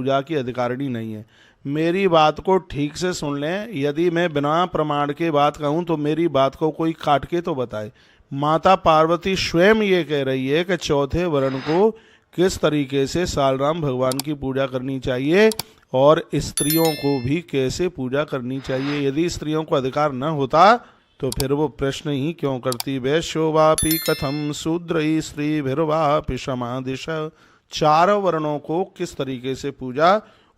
पूजा की अधिकारिणी नहीं है। मेरी बात को ठीक से सुन लें, यदि मैं बिना प्रमाण के बात कहूँ तो मेरी बात को कोई काट के तो बताए। माता पार्वती स्वयं ये कह रही है कि चौथे वर्ण को किस तरीके से सालराम भगवान की पूजा करनी चाहिए और स्त्रियों को भी कैसे पूजा करनी चाहिए। यदि स्त्रियों को अधिकार न होता तो फिर वो प्रश्न ही क्यों करती। वैश्यो वापि कथम शूद्र स्त्री भिर्वापि समादिश। चारों वर्णों को किस तरीके से पूजा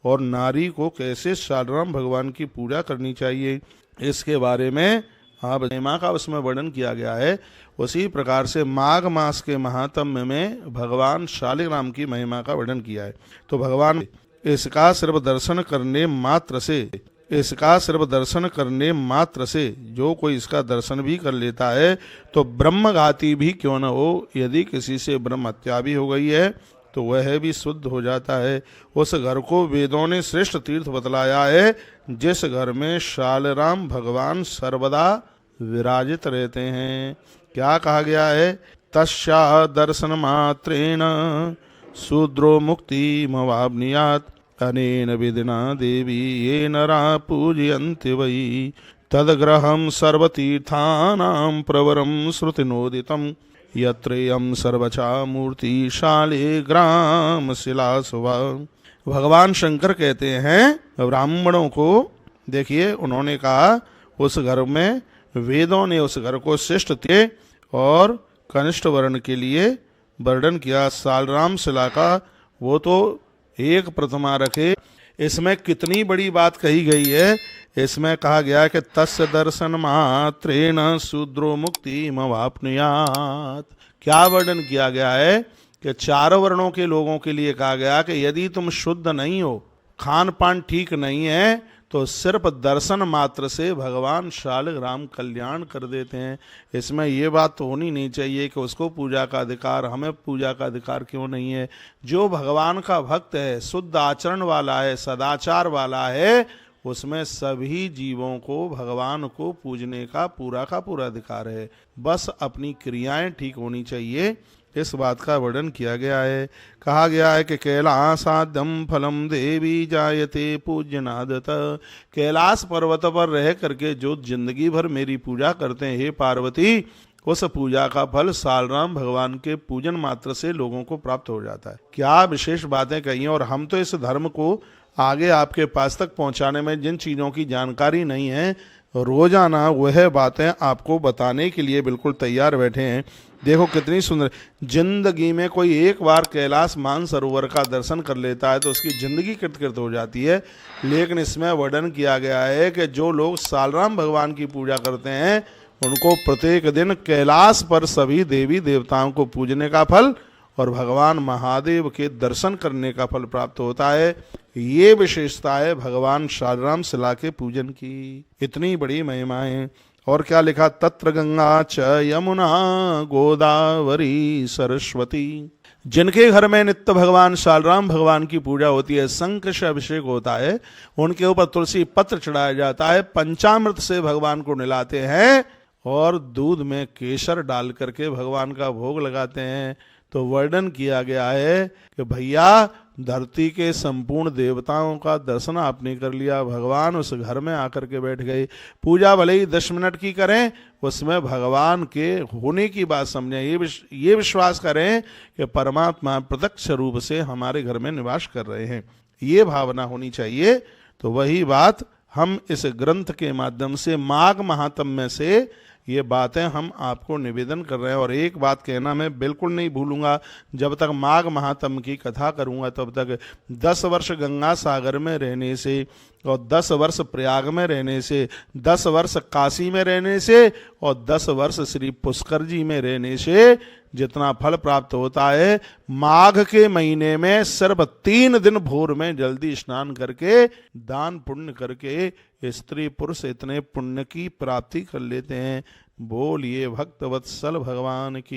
और नारी को कैसे सालराम भगवान की पूजा करनी चाहिए, इसके बारे में महिमा का उसमें वर्णन किया गया है। उसी प्रकार से माघ मास के महात्म्य में भगवान शालिग्राम की महिमा का वर्णन किया है। तो भगवान इसका सिर्फ दर्शन करने मात्र से जो कोई इसका दर्शन भी कर लेता है तो ब्रह्मघाती भी क्यों न हो, यदि किसी से ब्रह्म हत्या भी हो गई है तो वह भी शुद्ध हो जाता है। उस घर को वेदों ने श्रेष्ठ तीर्थ बतलाया है जिस घर में शालराम भगवान सर्वदा विराजित रहते हैं। क्या कहा गया है? तस्या दर्शन मात्रेण शूद्रो मुक्ति मवाप्नुयात् अनेन विधिना देवी ये नरा पूजयन्ति वै तद्ग्रहं सर्वतीर्थानां प्रवरं श्रुतिनोदितं यत्रेयं सर्वचा मूर्ति शालिग्राम शिलासुवा। भगवान शंकर कहते हैं ब्राह्मणों को, देखिए उन्होंने कहा उस घर में वेदों ने उस घर को श्रेष्ठ थे और कनिष्ठ वर्ण के लिए वर्णन किया। सालराम शिला का वो तो एक प्रतिमा रखे। इसमें कितनी बड़ी बात कही गई है। इसमें कहा गया है कि तस्य दर्शन मात्रेण शूद्रो मुक्ति मवाप्नुयात्। क्या वर्णन किया गया है कि चारों वर्णों के लोगों के लिए कहा गया कि यदि तुम शुद्ध नहीं हो, खान पान ठीक नहीं है, तो सिर्फ दर्शन मात्र से भगवान शालिग्राम कल्याण कर देते हैं। इसमें ये बात तो होनी नहीं चाहिए कि उसको पूजा का अधिकार, हमें पूजा का अधिकार क्यों नहीं है। जो भगवान का भक्त है, शुद्ध आचरण वाला है, सदाचार वाला है, उसमें सभी जीवों को भगवान को पूजने का पूरा अधिकार है। बस अपनी क्रियाएं ठीक होनी चाहिए, इस बात का वर्णन किया गया है। कहा गया है कि कैलासाद्यम फलम देवी जायते पूज्यनादत। कैलाश पर्वत पर रह करके जो जिंदगी भर मेरी पूजा करते हैं, हे पार्वती, उस पूजा का फल सालराम भगवान के पूजन मात्र से लोगों को प्राप्त हो जाता है। क्या विशेष बातें कही हैं। और हम तो इस धर्म को आगे आपके पास तक पहुंचाने में जिन चीज़ों की जानकारी नहीं है, रोजाना वह बातें आपको बताने के लिए बिल्कुल तैयार बैठे हैं। देखो कितनी सुंदर। जिंदगी में कोई एक बार कैलाश मानसरोवर का दर्शन कर लेता है तो उसकी जिंदगी कृतकृत हो जाती है। लेकिन इसमें वर्णन किया गया है कि जो लोग सालराम भगवान की पूजा करते हैं उनको प्रत्येक दिन कैलाश पर सभी देवी देवताओं को पूजने का फल और भगवान महादेव के दर्शन करने का फल प्राप्त होता है। ये विशेषता है भगवान शालिग्राम शिला के पूजन की। इतनी बड़ी महिमाएं। और क्या लिखा? तत्र गंगा च यमुना गोदावरी सरस्वती। जिनके घर में नित्य भगवान शालिग्राम भगवान की पूजा होती है, शंख से अभिषेक होता है, उनके ऊपर तुलसी पत्र चढ़ाया जाता है, पंचामृत से भगवान को नहलाते हैं और दूध में केसर डाल करके भगवान का भोग लगाते हैं। तो वर्णन किया गया है कि भैया धरती के संपूर्ण देवताओं का दर्शन आपने कर लिया, भगवान उस घर में आकर के बैठ गए। पूजा भले ही 10 मिनट की करें, उसमें भगवान के होने की बात समझें। ये विश्वास करें कि परमात्मा प्रत्यक्ष रूप से हमारे घर में निवास कर रहे हैं, ये भावना होनी चाहिए। तो वही बात हम इस ग्रंथ के माध्यम से, माघ महात्म्य से ये बातें हम आपको निवेदन कर रहे हैं। और एक बात कहना मैं बिल्कुल नहीं भूलूंगा, जब तक माघ महात्म्य की कथा करूंगा तब तक 10 वर्ष गंगा सागर में रहने से और 10 वर्ष प्रयाग में रहने से, 10 वर्ष काशी में रहने से और 10 वर्ष श्री पुष्कर जी में रहने से जितना फल प्राप्त होता है, माघ के महीने में सिर्फ 3 दिन भोर में जल्दी स्नान करके दान पुण्य करके स्त्री पुरुष इतने पुण्य की प्राप्ति कर लेते हैं। बोलिए भक्त वत्सल भगवान की।